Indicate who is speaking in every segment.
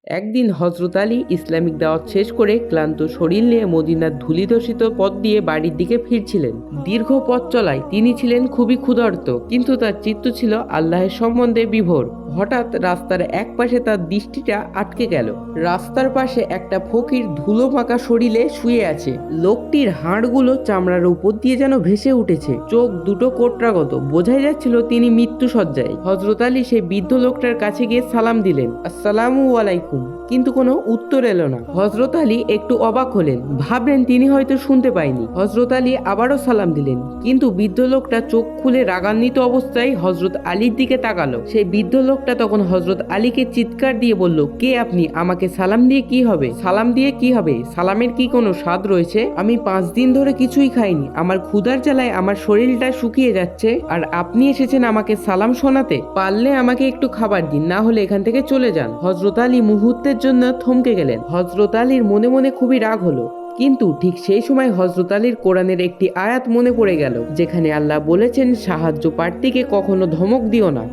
Speaker 1: একদিন হযরত আলী ইসলামিক দাওয়াত শেষ করে ক্লান্ত শরীর নিয়ে মদিনার ধূলিধূসিত পথ দিয়ে বাড়ির দিকে ফিরছিলেন। দীর্ঘ পথ চলায় তিনি ছিলেন খুবই ক্ষুধার্ত, কিন্তু তার চিত্ত ছিল আল্লাহের সম্বন্ধে বিভোর। হঠাৎ রাস্তার এক পাশে তার দৃষ্টিটা আটকে গেল। রাস্তার পাশে একটা ফকির ধুলো মাখা শরীরে শুয়ে আছে। লোকটির হাড়গুলো চামড়ার উপর দিয়ে যেন ভেসে উঠেছে, চোখ দুটো কোটরাগত, বোঝাই যাচ্ছিল তিনি মৃত্যু সজ্জায়। হযরত আলী সেই বৃদ্ধ লোকটার কাছে গিয়ে সালাম দিলেন, আসসালামু আলাইকুম, কিন্তু কোনো উত্তর এলো না। হযরত আলী একটু অবাক হলেন, ভাবলেন তিনি হয়তো শুনতে পায়নি। হযরত আলী আবারও সালাম দিলেন, কিন্তু বৃদ্ধ লোকটা চোখ খুলে রাগান্বিত অবস্থায় হযরত আলীর দিকে তাকালো। সেই বৃদ্ধ লোকটা তখন হযরত আলীকে চিৎকার দিয়ে বলল, কে আপনি? আমাকে সালাম দিয়ে কি হবে? সালাম দিয়ে কি হবে? সালামের কি কোনো স্বাদ রয়েছে? আমি 5 দিন ধরে কিছুই খাইনি, আমার ক্ষুধার জ্বালায় আমার শরীরটা শুকিয়ে যাচ্ছে, আর আপনি এসেছেন আমাকে সালাম শোনাতে? পারলে আমাকে একটু খাবার দিন, না হলে এখান থেকে চলে যান। হযরত আলী মুহূর্তের জন্য থমকে গেলেন। হযরত আলীর মনে মনে খুবই রাগ হলো, কিন্তু ঠিক সেই সময় হযরত আলীর কোরআনের একটি আয়াত মনে পড়ে গেল, যেখানে আল্লাহ বলেছেন, সাহায্য প্রার্থীকে কখনো ধমক দিও না।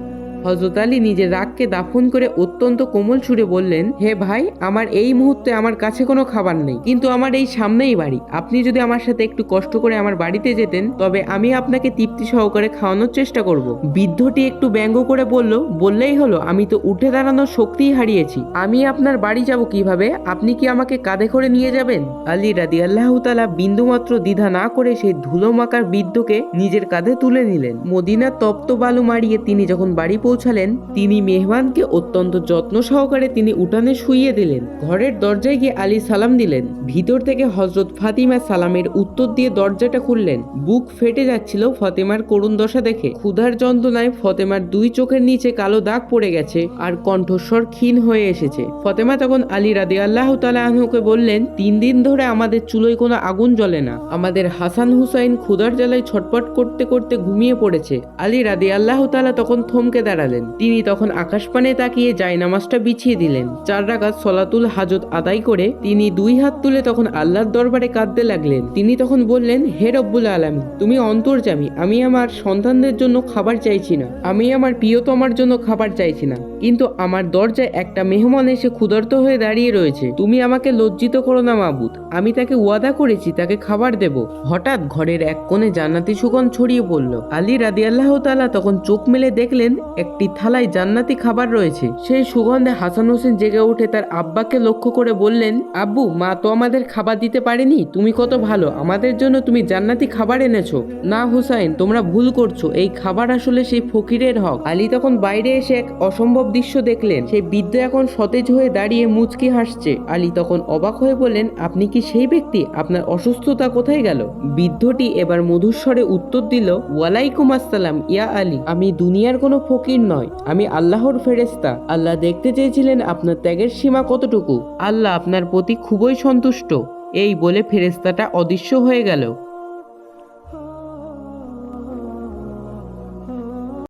Speaker 1: হযরত আলী নিজের রাগকে দাফন করে অত্যন্ত কোমল সুরে বললেন, হে ভাই, আমার এই মুহূর্তে আমার কাছে কোনো খাবার নেই, কিন্তু আমার এই সামনেই বাড়ি। আপনি যদি আমার সাথে একটু কষ্ট করে আমার বাড়িতে যেতেন, তবে আমি আপনাকে তৃপ্তি সহকারে খাওয়ানোর চেষ্টা করব। বৃদ্ধটি একটু ব্যঙ্গ করে বলল, বললেই হলো, আমি তো উঠে দাঁড়ানোর শক্তিই হারিয়েছি, আমি আপনার বাড়ি যাব কিভাবে? আপনি কি আমাকে কাঁধে করে নিয়ে যাবেন? আলী রাদিয়াল্লাহু তাআলা বিন্দুমাত্র দ্বিধা না করে সেই ধুলো মাখার বৃদ্ধকে নিজের কাঁধে তুলে নিলেন। মদিনার তপ্ত বালু মারিয়ে তিনি যখন বাড়ি পৌঁছালেন, তিনি মেহমানকে অত্যন্ত যত্ন সহকারে তিনি উঠানে শুইয়ে দিলেন। ঘরের দরজায় গিয়ে আলী সালাম দিলেন। ভিতর থেকে হযরত ফাতিমা সালামের উত্তর দিয়ে দরজাটা খুললেন। বুক ফেটে যাচ্ছিল ফাতেমার করুণ দশা দেখে। ক্ষুধার যন্ত্রণায় ফাতেমার 2 চোখের নিচে কালো দাগ পড়ে গেছে, আর কণ্ঠস্বর ক্ষীণ হয়ে এসেছে। ফাতেমা তখন আলী রাদিয়াল্লাহু তাআলা আনহুকে বললেন, 3 দিন ধরে আমাদের চুলোয় কোনো আগুন জ্বলে না, আমাদের হাসান হুসাইন ক্ষুধার জ্বালায় ছটপট করতে করতে ঘুমিয়ে পড়েছে। আলী রাদিয়াল্লাহু তাআলা তখন থমকে দাঁড়ালেন। তিনি তখন আকাশপানে তাকিয়ে জায়নামাজটা বিছিয়ে দিলেন। 4 রাকাত সলাতুল হাজত আদায় করে তিনি 2 হাত তুলে তখন আল্লাহর দরবারে কাঁদতে লাগলেন। তিনি তখন বললেন, হে রব্বুল আলামিন, তুমি অন্তর্যামী, আমি আমার সন্তানদের জন্য খাবার চাইছি না, আমি আমার প্রিয়তমার জন্য খাবার চাইছি না, কিন্তু আমার দরজায় একটা মেহমান এসে ক্ষুধার্ত হয়ে দাঁড়িয়ে রয়েছে। তুমি আমাকে লজ্জিত করো না মাবুদ, আমি তাকে ওয়াদা করেছি তাকে খাবার দেব। হঠাৎ ঘরের এক কোণে জান্নাতি সুগন্ধ ছড়িয়ে পড়ল। আলী রাদিয়াল্লাহু তাআলা তখন চোখ মেলে দেখলেন একটি থালায় জান্নাতি খাবার রয়েছে। সেই সুগন্ধে হাসান হোসেন জেগে উঠে তার আব্বাকে লক্ষ্য করে বললেন, আব্বু, মা তো আমাদের খাবার দিতে পারেনি, তুমি কত ভালো, আমাদের জন্য তুমি জান্নাতি খাবার এনেছো। না হুসাইন, তোমরা ভুল করছো, এই খাবার আসলে সেই ফকিরের হক। আলী তখন বাইরে এসে এক অসম্ভব দৃশ্য দেখলেন। সেই বৃদ্ধ এখন সতেজ হয়ে দাঁড়িয়ে মুচকি হাসছে। আলী তখন অবাক হয়ে বললেন, আপনি কি সেই ব্যক্তি? আপনার অসুস্থতা কোথায় গেল? বৃদ্ধটি এবার মধুস্বরে উত্তর দিল, ওয়ালাইকুম আসসালাম ইয়া আলী, আমি দুনিয়ার কোনো ফকির নয়, আমি আল্লাহর ফেরেশতা। আল্লাহ দেখতে চেয়েছিলেন আপনার ত্যাগের সীমা কতটুকু। আল্লাহ আপনার প্রতি খুবই সন্তুষ্ট। এই বলে ফেরেশতাটা অদৃশ্য হয়ে গেল।